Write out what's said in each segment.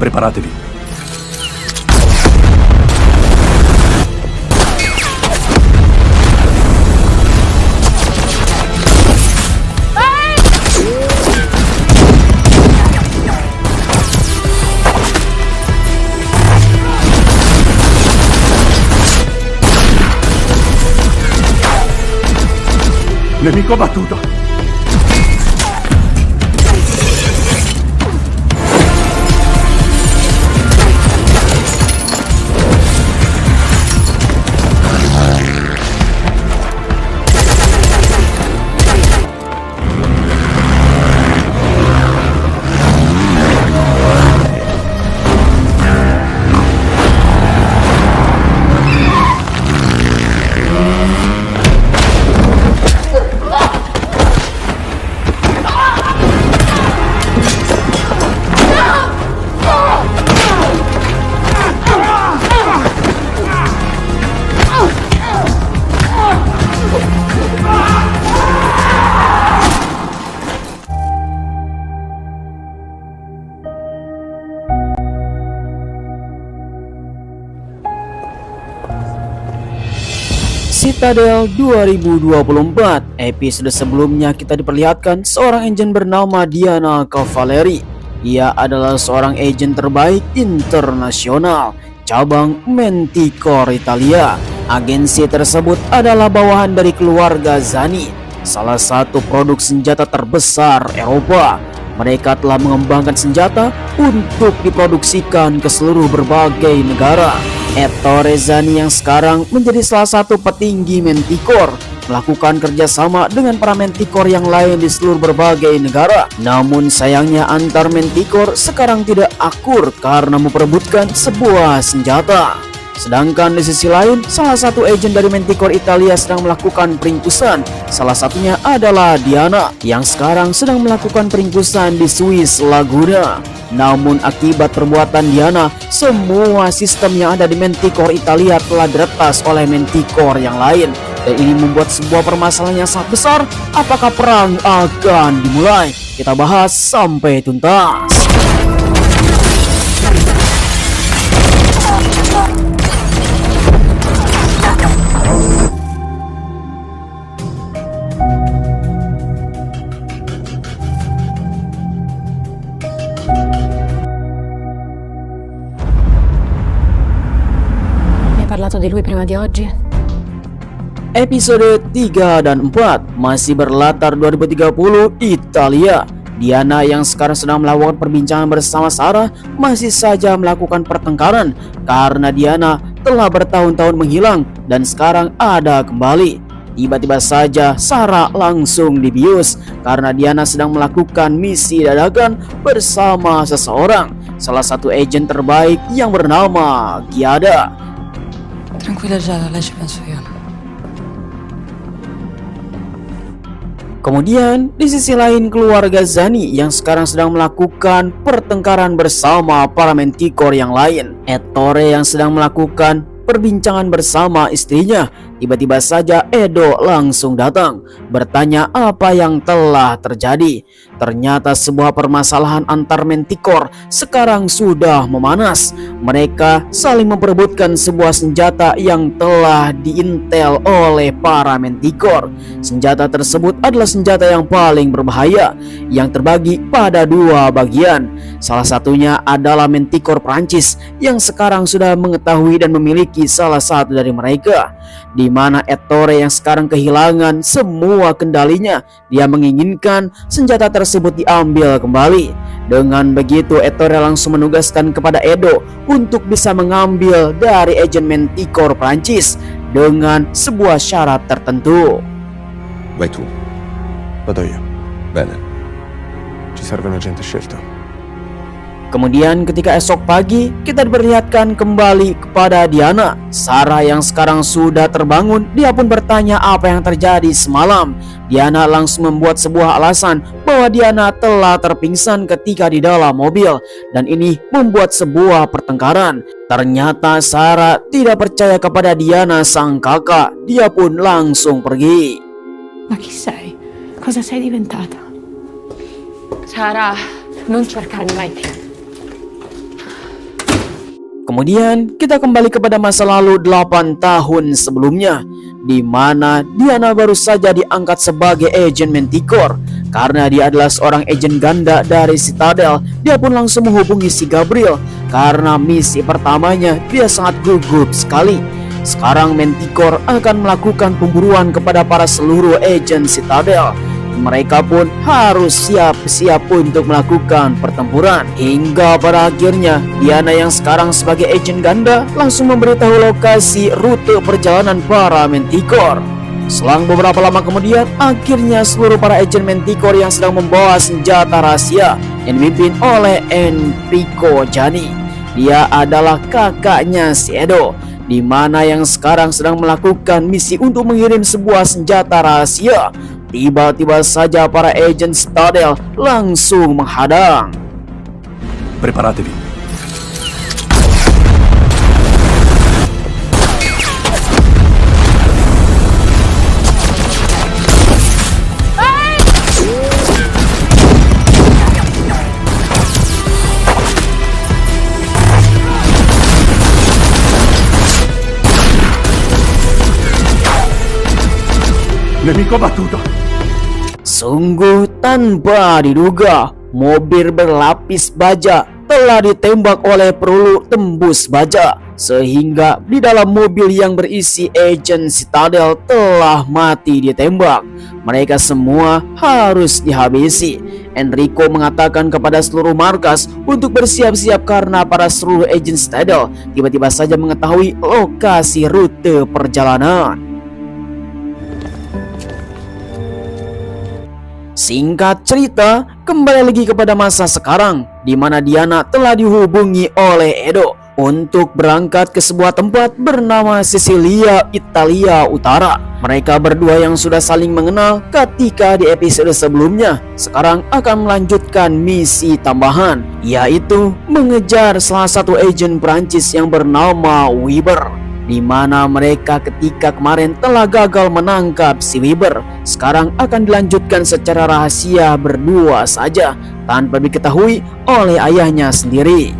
Preparatevi. Nemico battuto! Citadel 2024. Episode sebelumnya kita diperlihatkan seorang agen bernama Diana Cavalieri. Ia adalah seorang agen terbaik internasional cabang Manticore Italia. Agensi tersebut adalah bawahan dari keluarga Zani, salah satu produk senjata terbesar Eropa. Mereka telah mengembangkan senjata untuk diproduksikan ke seluruh berbagai negara. Ettore Zani yang sekarang menjadi salah satu petinggi Manticore melakukan kerjasama dengan para Manticore yang lain di seluruh berbagai negara. Namun sayangnya antar Manticore sekarang tidak akur karena memperebutkan sebuah senjata. Sedangkan di sisi lain, salah satu agen dari Manticore Italia sedang melakukan peringkusan. Salah satunya adalah Diana yang sekarang sedang melakukan peringkusan di Swiss Laguna. Namun akibat perbuatan Diana, semua sistem yang ada di Manticore Italia telah diretas oleh Manticore yang lain. Dan ini membuat sebuah permasalahan yang sangat besar. Apakah perang akan dimulai? Kita bahas sampai tuntas. Parlato di lui prima di oggi? Episode 3 dan 4 masih berlatar 2030 Italia. Diana yang sekarang sedang melakukan perbincangan bersama Sarah masih saja melakukan pertengkaran karena Diana telah bertahun-tahun menghilang dan sekarang ada kembali. Tiba-tiba saja Sarah langsung dibius karena Diana sedang melakukan misi dadakan bersama seseorang, salah satu agen terbaik yang bernama Giada. Tranquilla Giada, lei ci penso io. Kemudian di sisi lain keluarga Zani yang sekarang sedang melakukan pertengkaran bersama para Manticore yang lain. Ettore yang sedang melakukan perbincangan bersama istrinya. Tiba-tiba saja Edo langsung datang bertanya apa yang telah terjadi. Ternyata sebuah permasalahan antar Manticore sekarang sudah memanas. Mereka saling memperebutkan sebuah senjata yang telah diintel oleh para Manticore. Senjata tersebut adalah senjata yang paling berbahaya yang terbagi pada dua bagian. Salah satunya adalah Manticore Prancis yang sekarang sudah mengetahui dan memiliki salah satu dari mereka, di mana Ettore yang sekarang kehilangan semua kendalinya. Dia menginginkan senjata tersebut diambil kembali. Dengan begitu Ettore langsung menugaskan kepada Edo untuk bisa mengambil dari agen Manticore Prancis dengan sebuah syarat tertentu. Vai tu. Vado io. Bene. Ci serve un agente scelto. Kemudian ketika esok pagi kita diperlihatkan kembali kepada Diana. Sarah yang sekarang sudah terbangun, dia pun bertanya apa yang terjadi semalam. Diana langsung membuat sebuah alasan bahwa Diana telah terpingsan ketika di dalam mobil, dan ini membuat sebuah pertengkaran. Ternyata Sarah tidak percaya kepada Diana sang kakak. Dia pun langsung pergi. Ma chi sei? Cosa sei diventata? Sara, non cercarmi mai più. Kemudian kita kembali kepada masa lalu 8 tahun sebelumnya, di mana Diana baru saja diangkat sebagai agen Manticore. Karena dia adalah seorang agen ganda dari Citadel, dia pun langsung menghubungi si Gabriel karena misi pertamanya dia sangat gugup sekali. Sekarang Manticore akan melakukan pemburuan kepada para seluruh agen Citadel. Mereka pun harus siap-siap untuk melakukan pertempuran. Hingga pada akhirnya Diana yang sekarang sebagai agen ganda langsung memberitahu lokasi rute perjalanan para Manticore. Selang beberapa lama kemudian, akhirnya seluruh para agen Manticore yang sedang membawa senjata rahasia yang dipimpin oleh Enrico Gianni. Dia adalah kakaknya si Edo, di mana yang sekarang sedang melakukan misi untuk mengirim sebuah senjata rahasia. Tiba-tiba saja para agen Citadel langsung menghadang. Preparatevi. Nemico battuto! Sungguh tanpa diduga, mobil berlapis baja telah ditembak oleh peluru tembus baja, sehingga di dalam mobil yang berisi agen Citadel telah mati ditembak. Mereka semua harus dihabisi. Enrico mengatakan kepada seluruh markas untuk bersiap-siap karena para seluruh agen Citadel tiba-tiba saja mengetahui lokasi rute perjalanan. Singkat cerita, kembali lagi kepada masa sekarang, di mana Diana telah dihubungi oleh Edo untuk berangkat ke sebuah tempat bernama Sicilia, Italia Utara. Mereka berdua yang sudah saling mengenal ketika di episode sebelumnya, sekarang akan melanjutkan misi tambahan, yaitu mengejar salah satu agen Prancis yang bernama Weber. Di mana mereka ketika kemarin telah gagal menangkap si Weber, sekarang akan dilanjutkan secara rahasia berdua saja tanpa diketahui oleh ayahnya sendiri.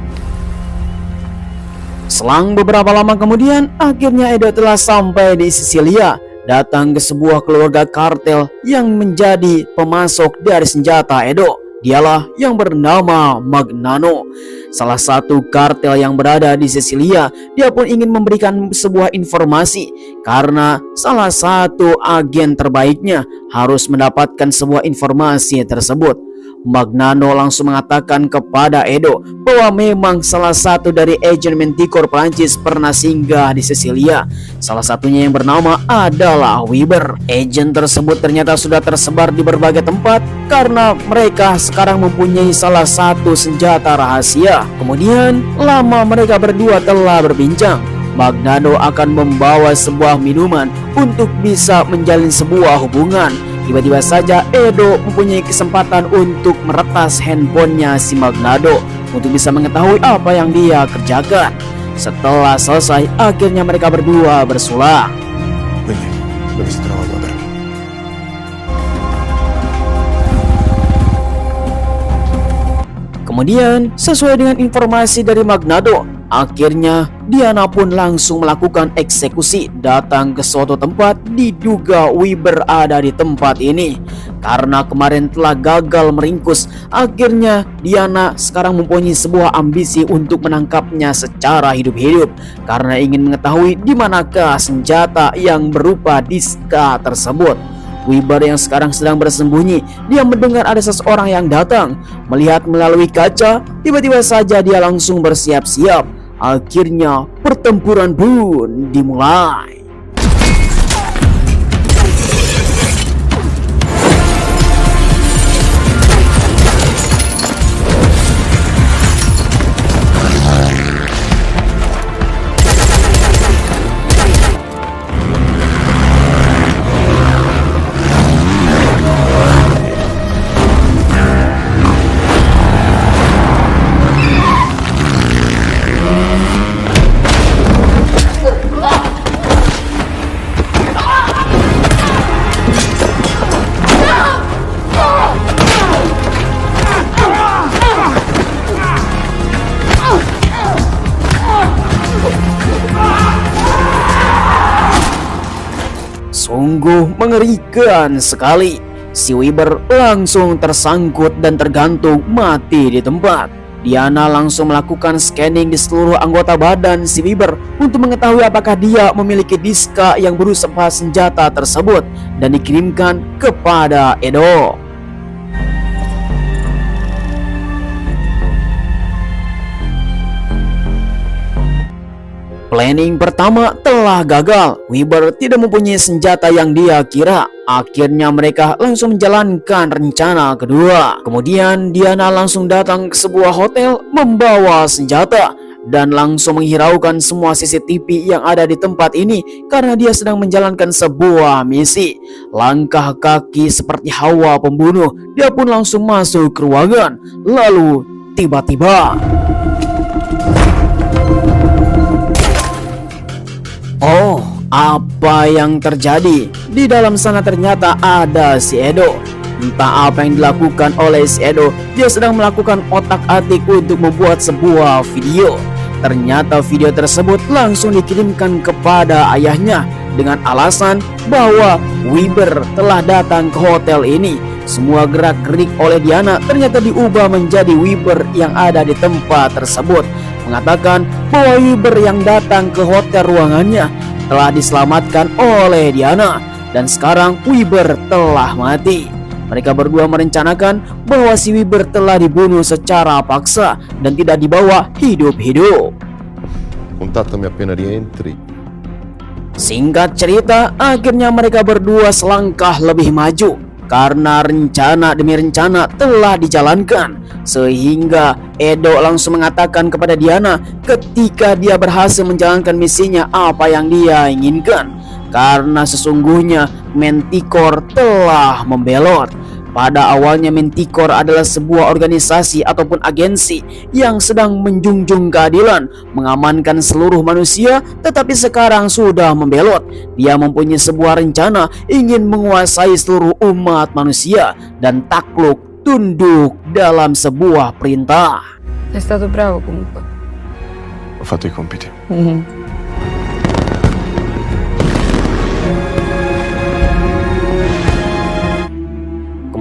Selang beberapa lama kemudian, akhirnya Edo telah sampai di Sicilia, datang ke sebuah keluarga kartel yang menjadi pemasok dari senjata Edo. Dialah yang bernama Magnano, salah satu kartel yang berada di Sicilia. Dia pun ingin memberikan sebuah informasi karena salah satu agen terbaiknya harus mendapatkan sebuah informasi tersebut. Magnano langsung mengatakan kepada Edo bahwa memang salah satu dari agen Manticore Prancis pernah singgah di Sicilia. Salah satunya yang bernama adalah Weber. Agen tersebut ternyata sudah tersebar di berbagai tempat karena mereka sekarang mempunyai salah satu senjata rahasia. Kemudian lama mereka berdua telah berbincang. Magnano akan membawa sebuah minuman untuk bisa menjalin sebuah hubungan. Tiba-tiba saja Edo mempunyai kesempatan untuk meretas handphonenya si Magnano untuk bisa mengetahui apa yang dia kerjakan. Setelah selesai, akhirnya mereka berdua bersulang. Quindi, dove si trova Weber? Kemudian, sesuai dengan informasi dari Magnano, akhirnya Diana pun langsung melakukan eksekusi, datang ke suatu tempat diduga Weber ada di tempat ini. Karena kemarin telah gagal meringkus, akhirnya Diana sekarang mempunyai sebuah ambisi untuk menangkapnya secara hidup-hidup karena ingin mengetahui di manakah senjata yang berupa diska tersebut. Weber yang sekarang sedang bersembunyi, dia mendengar ada seseorang yang datang. Melihat melalui kaca, tiba-tiba saja dia langsung bersiap-siap. Akhirnya pertempuran pun dimulai. Sungguh mengerikan sekali. Si Weber langsung tersangkut dan tergantung mati di tempat. Diana langsung melakukan scanning di seluruh anggota badan si Weber untuk mengetahui apakah dia memiliki diska yang berupa senjata tersebut dan dikirimkan kepada Edo. Planning pertama telah gagal. Weber tidak mempunyai senjata yang dia kira. Akhirnya mereka langsung menjalankan rencana kedua. Kemudian Diana langsung datang ke sebuah hotel membawa senjata dan langsung menghiraukan semua CCTV yang ada di tempat ini karena dia sedang menjalankan sebuah misi. Langkah kaki seperti Hawa pembunuh, dia pun langsung masuk ke ruangan. Lalu tiba-tiba oh, apa yang terjadi? Di dalam sana ternyata ada si Edo. Entah apa yang dilakukan oleh si Edo. Dia sedang melakukan otak-atik untuk membuat sebuah video. Ternyata video tersebut langsung dikirimkan kepada ayahnya dengan alasan bahwa Weber telah datang ke hotel ini. Semua gerak-gerik oleh Diana ternyata diubah menjadi Weber yang ada di tempat tersebut, mengatakan bahwa Weber yang datang ke hotel ruangannya telah diselamatkan oleh Diana dan sekarang Weber telah mati. Mereka berdua merencanakan bahwa si Weber telah dibunuh secara paksa dan tidak dibawa hidup-hidup. Contattami appena rientri. Singkat cerita, akhirnya mereka berdua selangkah lebih maju karena rencana demi rencana telah dijalankan, sehingga Edo langsung mengatakan kepada Diana ketika dia berhasil menjalankan misinya apa yang dia inginkan, karena sesungguhnya Manticore telah membelot. Pada awalnya Manticore adalah sebuah organisasi ataupun agensi yang sedang menjunjung keadilan, mengamankan seluruh manusia, tetapi sekarang sudah membelot. Dia mempunyai sebuah rencana ingin menguasai seluruh umat manusia dan takluk tunduk dalam sebuah perintah. Sei stato bravo comunque. Ho fatto i compiti.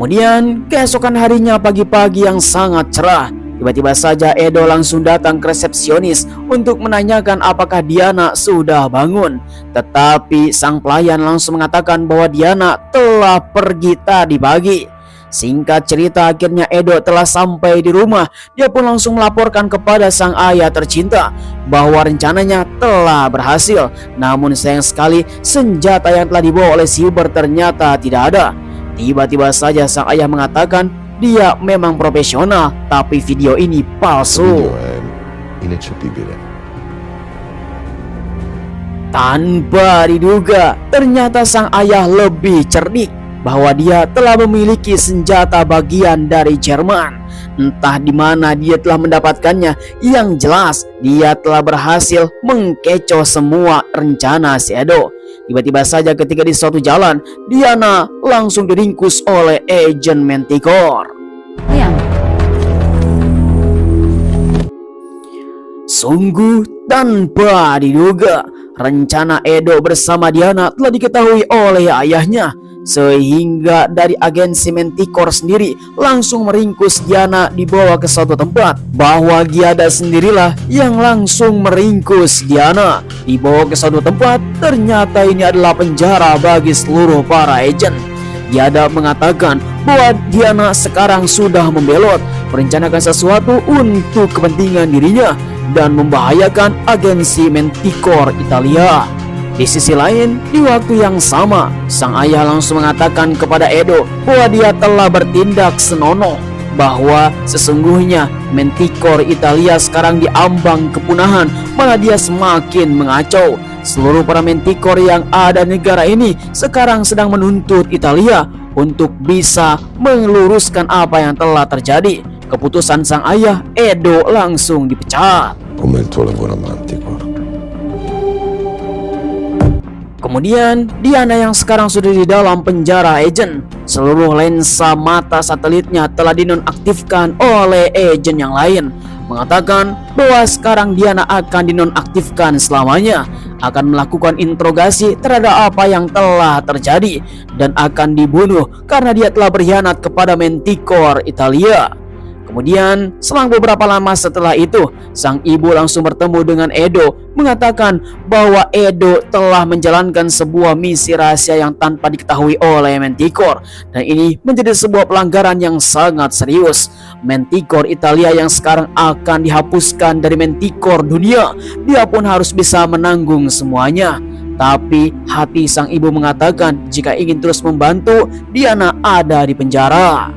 Kemudian keesokan harinya pagi-pagi yang sangat cerah, tiba-tiba saja Edo langsung datang ke resepsionis untuk menanyakan apakah Diana sudah bangun. Tetapi sang pelayan langsung mengatakan bahwa Diana telah pergi tadi pagi. Singkat cerita, akhirnya Edo telah sampai di rumah. Dia pun langsung melaporkan kepada sang ayah tercinta bahwa rencananya telah berhasil. Namun sayang sekali senjata yang telah dibawa oleh si Weber ternyata tidak ada. Tiba-tiba saja sang ayah mengatakan dia memang profesional, tapi video ini palsu. Video è ineccepibile. Tanpa diduga, ternyata sang ayah lebih cerdik bahwa dia telah memiliki senjata bagian dari Jerman. Entah di mana dia telah mendapatkannya, yang jelas dia telah berhasil mengkecoh semua rencana si Edo. Tiba-tiba saja ketika di suatu jalan, Diana langsung diringkus oleh agen Manticore. Andiamo. Sungguh tanpa diduga, rencana Edo bersama Diana telah diketahui oleh ayahnya, sehingga dari agensi Manticore sendiri langsung meringkus Diana dibawa ke suatu tempat. Bahwa Giada sendirilah yang langsung meringkus Diana dibawa ke suatu tempat. Ternyata ini adalah penjara bagi seluruh para agen. Giada mengatakan bahwa Diana sekarang sudah membelot, merencanakan sesuatu untuk kepentingan dirinya dan membahayakan agensi Manticore Italia. Di sisi lain, di waktu yang sama, sang ayah langsung mengatakan kepada Edo bahwa dia telah bertindak senonoh, bahwa sesungguhnya Manticore Italia sekarang diambang kepunahan, malah dia semakin mengacau. Seluruh para Manticore yang ada di negara ini sekarang sedang menuntut Italia untuk bisa meluruskan apa yang telah terjadi. Keputusan sang ayah, Edo langsung dipecat. Come il tuo lavoro a Manticore. Kemudian Diana yang sekarang sudah di dalam penjara agen. Seluruh lensa mata satelitnya telah dinonaktifkan oleh agen yang lain, mengatakan bahwa sekarang Diana akan dinonaktifkan selamanya. akan melakukan interogasi terhadap apa yang telah terjadi dan akan dibunuh karena dia telah berkhianat kepada Manticore Italia. Kemudian, selang beberapa lama setelah itu, sang ibu langsung bertemu dengan Edo, mengatakan bahwa Edo telah menjalankan sebuah misi rahasia yang tanpa diketahui oleh Manticore, dan ini menjadi sebuah pelanggaran yang sangat serius. Manticore Italia yang sekarang akan dihapuskan dari Manticore dunia, dia pun harus bisa menanggung semuanya. Tapi hati sang ibu mengatakan jika ingin terus membantu, Diana ada di penjara.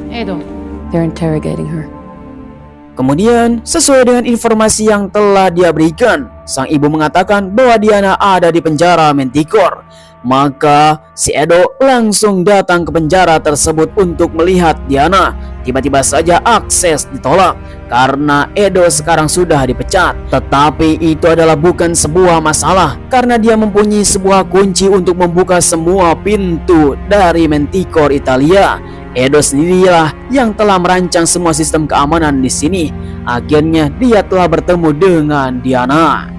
Edo. They're interrogating her. Kemudian, sesuai dengan informasi yang telah dia berikan, sang ibu mengatakan bahwa Diana ada di penjara Manticore. Maka si Edo langsung datang ke penjara tersebut untuk melihat Diana. Tiba-tiba saja akses ditolak karena Edo sekarang sudah dipecat. Tetapi itu adalah bukan sebuah masalah karena dia mempunyai sebuah kunci untuk membuka semua pintu dari Manticore Italia. Edo sendirilah yang telah merancang semua sistem keamanan di sini. Akhirnya dia telah bertemu dengan Diana.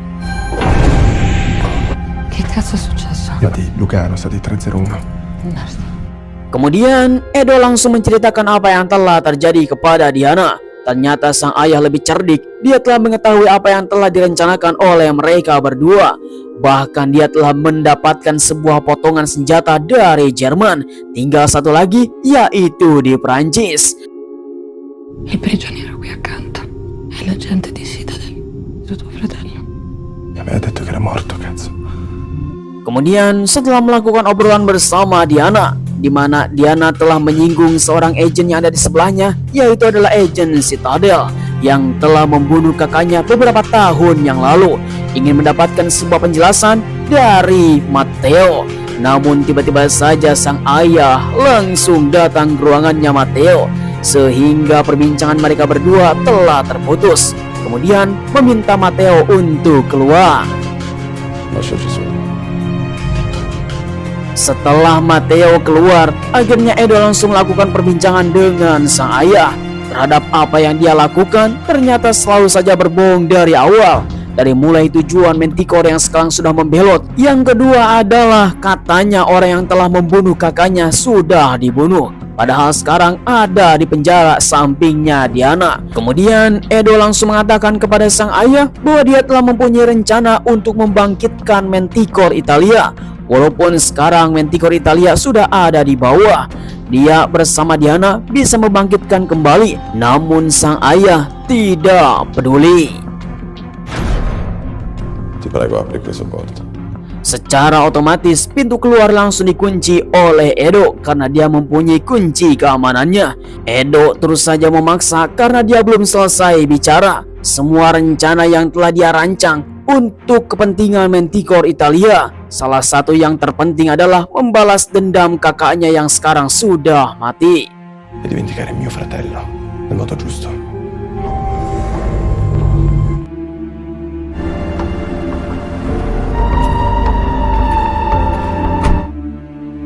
Che cazzo è successo? Io di Lucano, stati 301. Kemudian Edo langsung menceritakan apa yang telah terjadi kepada Diana. Ternyata sang ayah lebih cerdik. Dia telah mengetahui apa yang telah direncanakan oleh mereka berdua. Bahkan dia telah mendapatkan sebuah potongan senjata dari Jerman. Tinggal satu lagi, yaitu di Prancis. Il prigioniero qui accanto è l'agente di Citadel, di tuo fratello. Mi aveva detto che era morto, cazzo. Kemudian setelah melakukan obrolan bersama Diana, di mana Diana telah menyinggung seorang agen yang ada di sebelahnya, yaitu adalah agen Citadel yang telah membunuh kakaknya beberapa tahun yang lalu, ingin mendapatkan sebuah penjelasan dari Matteo. Namun tiba-tiba saja sang ayah langsung datang ke ruangannya Matteo, sehingga perbincangan mereka berdua telah terputus. Kemudian meminta Matteo untuk keluar. Lascia Gesù. Setelah Matteo keluar, akhirnya Edo langsung melakukan perbincangan dengan sang ayah. Terhadap apa yang dia lakukan, ternyata selalu saja berbohong dari awal. Dari mulai tujuan Manticore yang sekarang sudah membelot. Yang kedua adalah katanya orang yang telah membunuh kakaknya sudah dibunuh. Padahal sekarang ada di penjara sampingnya Diana. Kemudian Edo langsung mengatakan kepada sang ayah bahwa dia telah mempunyai rencana untuk membangkitkan Manticore Italia. Walaupun sekarang Manticore Italia sudah ada di bawah, dia bersama Diana bisa membangkitkan kembali. Namun sang ayah tidak peduli. Ti prego, apri questa porta. Secara otomatis pintu keluar langsung dikunci oleh Edo karena dia mempunyai kunci keamanannya. Edo terus saja memaksa karena dia belum selesai bicara. Semua rencana yang telah dia rancang untuk kepentingan Manticore Italia, salah satu yang terpenting adalah membalas dendam kakaknya yang sekarang sudah mati. E dimenticare mio fratello nel modo giusto.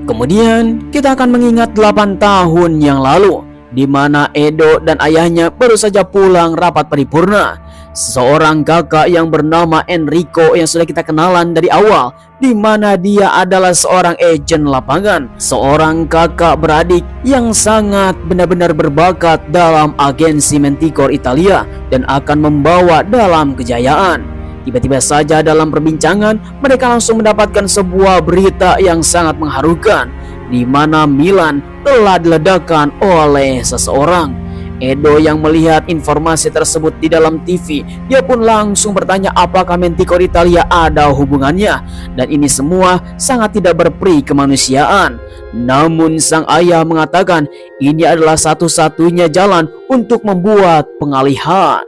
Kemudian kita akan mengingat 8 tahun yang lalu, di mana Edo dan ayahnya baru saja pulang rapat paripurna. Seorang kakak yang bernama Enrico yang sudah kita kenalan dari awal, di mana dia adalah seorang agen lapangan, seorang kakak beradik yang sangat benar-benar berbakat dalam agensi Manticore Italia dan akan membawa dalam kejayaan. Tiba-tiba saja dalam perbincangan mereka langsung mendapatkan sebuah berita yang sangat mengharukan, di mana Milan telah diledakkan oleh seseorang. Edo yang melihat informasi tersebut di dalam TV, dia pun langsung bertanya apakah Manticore Italia ada hubungannya, dan ini semua sangat tidak berperi kemanusiaan. Namun sang ayah mengatakan ini adalah satu-satunya jalan untuk membuat pengalihan.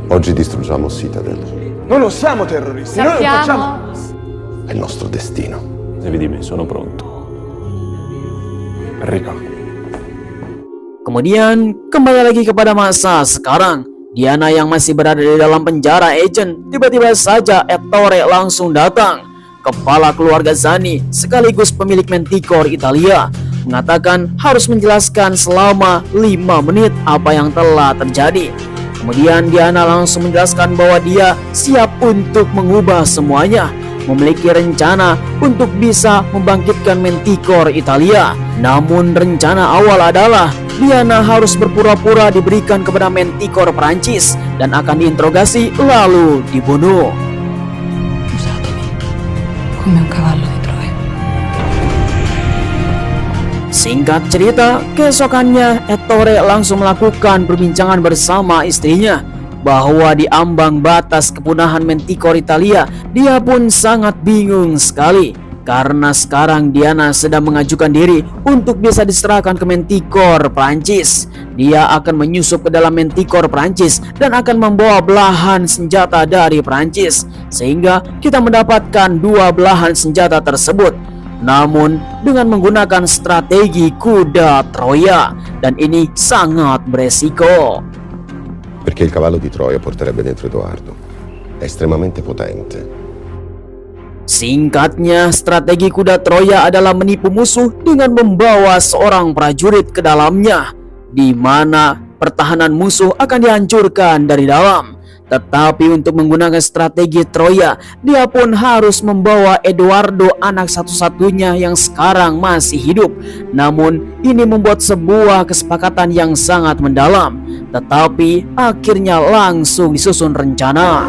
Oggi distruggiamo Citadel. Noi non siamo terroristi, noi non facciamo... È il nostro destino. Devi di me, sono pronto. Enrico. Kemudian kembali lagi kepada masa sekarang. Diana yang masih berada di dalam penjara agent, tiba-tiba saja Ettore langsung datang. Kepala keluarga Zani sekaligus pemilik Manticore Italia mengatakan harus menjelaskan selama 5 menit apa yang telah terjadi. Kemudian Diana langsung menjelaskan bahwa dia siap untuk mengubah semuanya, memiliki rencana untuk bisa membangkitkan Manticore Italia. Namun rencana awal adalah Diana harus berpura-pura diberikan kepada Manticore Prancis dan akan diinterogasi lalu dibunuh. Usatemi come un cavallo di Troia. Singkat cerita, keesokannya Ettore langsung melakukan perbincangan bersama istrinya bahwa di ambang batas kepunahan Manticore Italia, dia pun sangat bingung sekali karena sekarang Diana sedang mengajukan diri untuk bisa diserahkan ke Manticore Prancis. Dia akan menyusup ke dalam Manticore Prancis dan akan membawa belahan senjata dari Prancis, sehingga kita mendapatkan dua belahan senjata tersebut, namun dengan menggunakan strategi kuda Troia, dan ini sangat beresiko. Perché il cavallo di Troia porterebbe dentro Edoardo. È estremamente potente. Singkatnya, strategi kuda Troya adalah menipu musuh dengan membawa seorang prajurit ke dalamnya, di mana pertahanan musuh akan dihancurkan dari dalam. Tetapi untuk menggunakan strategi Troya, dia pun harus membawa Edoardo, anak satu-satunya yang sekarang masih hidup. Namun ini membuat sebuah kesepakatan yang sangat mendalam, tetapi akhirnya langsung disusun rencana.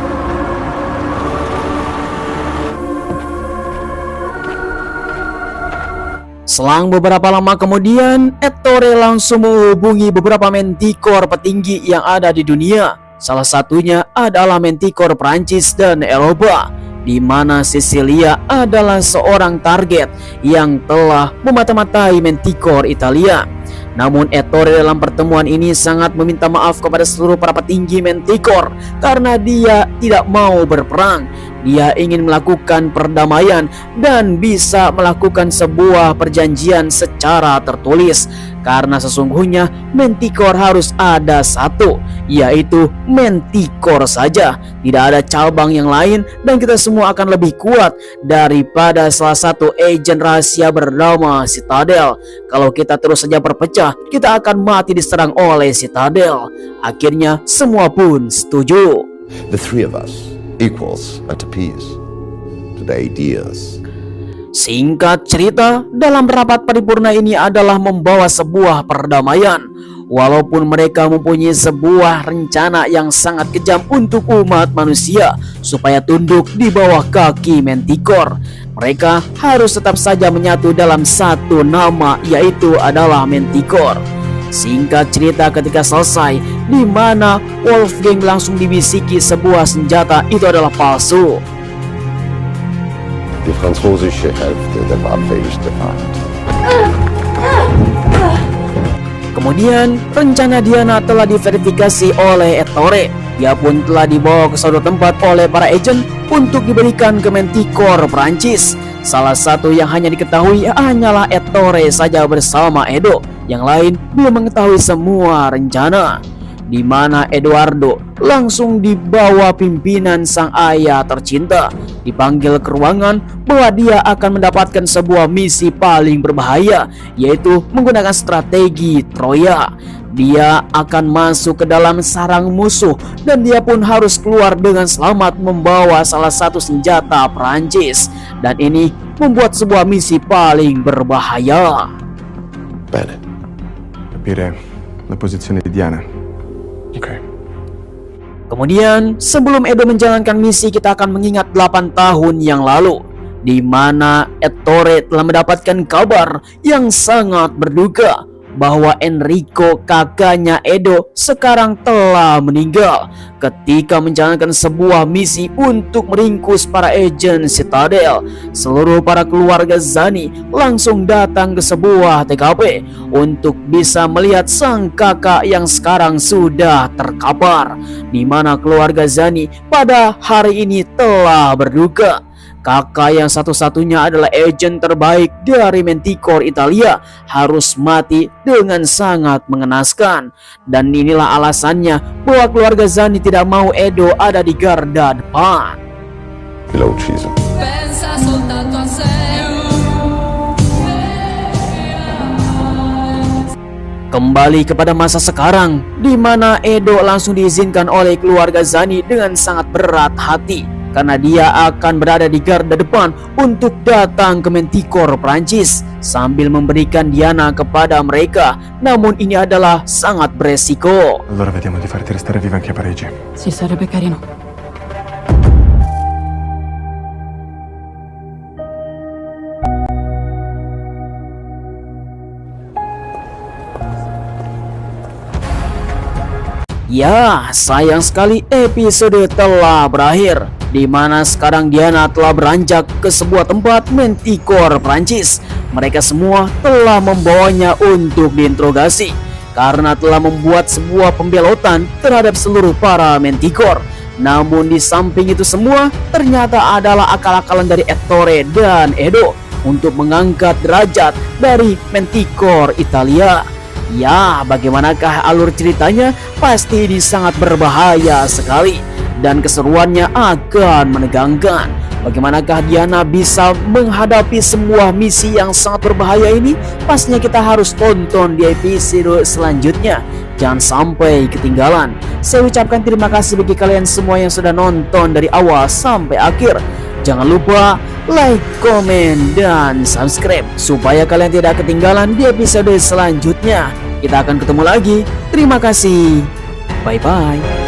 Selang beberapa lama kemudian, Ettore langsung menghubungi beberapa Manticore petinggi yang ada di dunia. Salah satunya adalah Manticore Prancis dan Eropa, di mana Sicilia adalah seorang target yang telah memata-matai Manticore Italia. Namun Ettore dalam pertemuan ini sangat meminta maaf kepada seluruh para petinggi Manticore karena dia tidak mau berperang. Dia ingin melakukan perdamaian dan bisa melakukan sebuah perjanjian secara tertulis, karena sesungguhnya Manticore harus ada satu, yaitu Manticore saja. Tidak ada cabang yang lain, dan kita semua akan lebih kuat daripada salah satu agen rahasia bernama Citadel. Kalau kita terus saja berpecah, kita akan mati diserang oleh Citadel. Akhirnya semua pun setuju. The three of us, equals at peace, to the ideas. Singkat cerita, dalam rapat paripurna ini adalah membawa sebuah perdamaian. Walaupun mereka mempunyai sebuah rencana yang sangat kejam untuk umat manusia supaya tunduk di bawah kaki Manticore, mereka harus tetap saja menyatu dalam satu nama, yaitu adalah Manticore. Singkat cerita, ketika selesai, di mana Wolfgang langsung dibisiki sebuah senjata itu adalah palsu. Die französische Hälfte der Waffe ist defekt. Kemudian rencana Diana telah diverifikasi oleh Ettore. Dia pun telah dibawa ke suatu tempat oleh para agen untuk diberikan ke Manticore Prancis. Salah satu yang hanya diketahui hanyalah Ettore saja bersama Edo. Yang lain belum mengetahui semua rencana, di mana Edoardo langsung dibawa pimpinan sang ayah tercinta, dipanggil ke ruangan bahwa dia akan mendapatkan sebuah misi paling berbahaya, yaitu menggunakan strategi Troya. Dia akan masuk ke dalam sarang musuh dan dia pun harus keluar dengan selamat membawa salah satu senjata Prancis, dan ini membuat sebuah misi paling berbahaya. Bene. Capire la posizione di Diana. Ok. Kemudian sebelum Edo menjalankan misi, kita akan mengingat 8 tahun yang lalu, di mana Ettore telah mendapatkan kabar yang sangat berduka bahwa Enrico, kakaknya Edo, sekarang telah meninggal ketika menjalankan sebuah misi untuk meringkus para agen Citadel. Seluruh para keluarga Zani langsung datang ke sebuah TKP untuk bisa melihat sang kakak yang sekarang sudah terkapar, di mana keluarga Zani pada hari ini telah berduka. Kakak yang satu-satunya adalah agen terbaik dari Manticore Italia harus mati dengan sangat mengenaskan. Dan inilah alasannya bahwa keluarga Zani tidak mau Edo ada di garda depan. Chi l'ha ucciso? Pensa soltanto a sé. Kembali kepada masa sekarang, di mana Edo langsung diizinkan oleh keluarga Zani dengan sangat berat hati, karena dia akan berada di garda depan untuk datang ke Manticore Prancis sambil memberikan Diana kepada mereka. Namun ini adalah sangat beresiko. Allora vediamo di farti restare viva anche a Parigi. Sì, sarebbe carino. Ya, sayang sekali episode telah berakhir, di mana sekarang Diana telah beranjak ke sebuah tempat Manticore Prancis. Mereka semua telah membawanya untuk diinterogasi karena telah membuat sebuah pembelotan terhadap seluruh para Manticore. Namun di samping itu semua, ternyata adalah akal-akalan dari Ettore dan Edo untuk mengangkat derajat dari Manticore Italia. Ya, bagaimanakah alur ceritanya? Pasti ini sangat berbahaya sekali dan keseruannya akan menegangkan. Bagaimanakah Diana bisa menghadapi semua misi yang sangat berbahaya ini? Pastinya kita harus tonton di episode selanjutnya. Jangan sampai ketinggalan. Saya ucapkan terima kasih bagi kalian semua yang sudah nonton dari awal sampai akhir. Jangan lupa like, komen, dan subscribe supaya kalian tidak ketinggalan di episode selanjutnya. Kita akan ketemu lagi. Terima kasih. Bye-bye.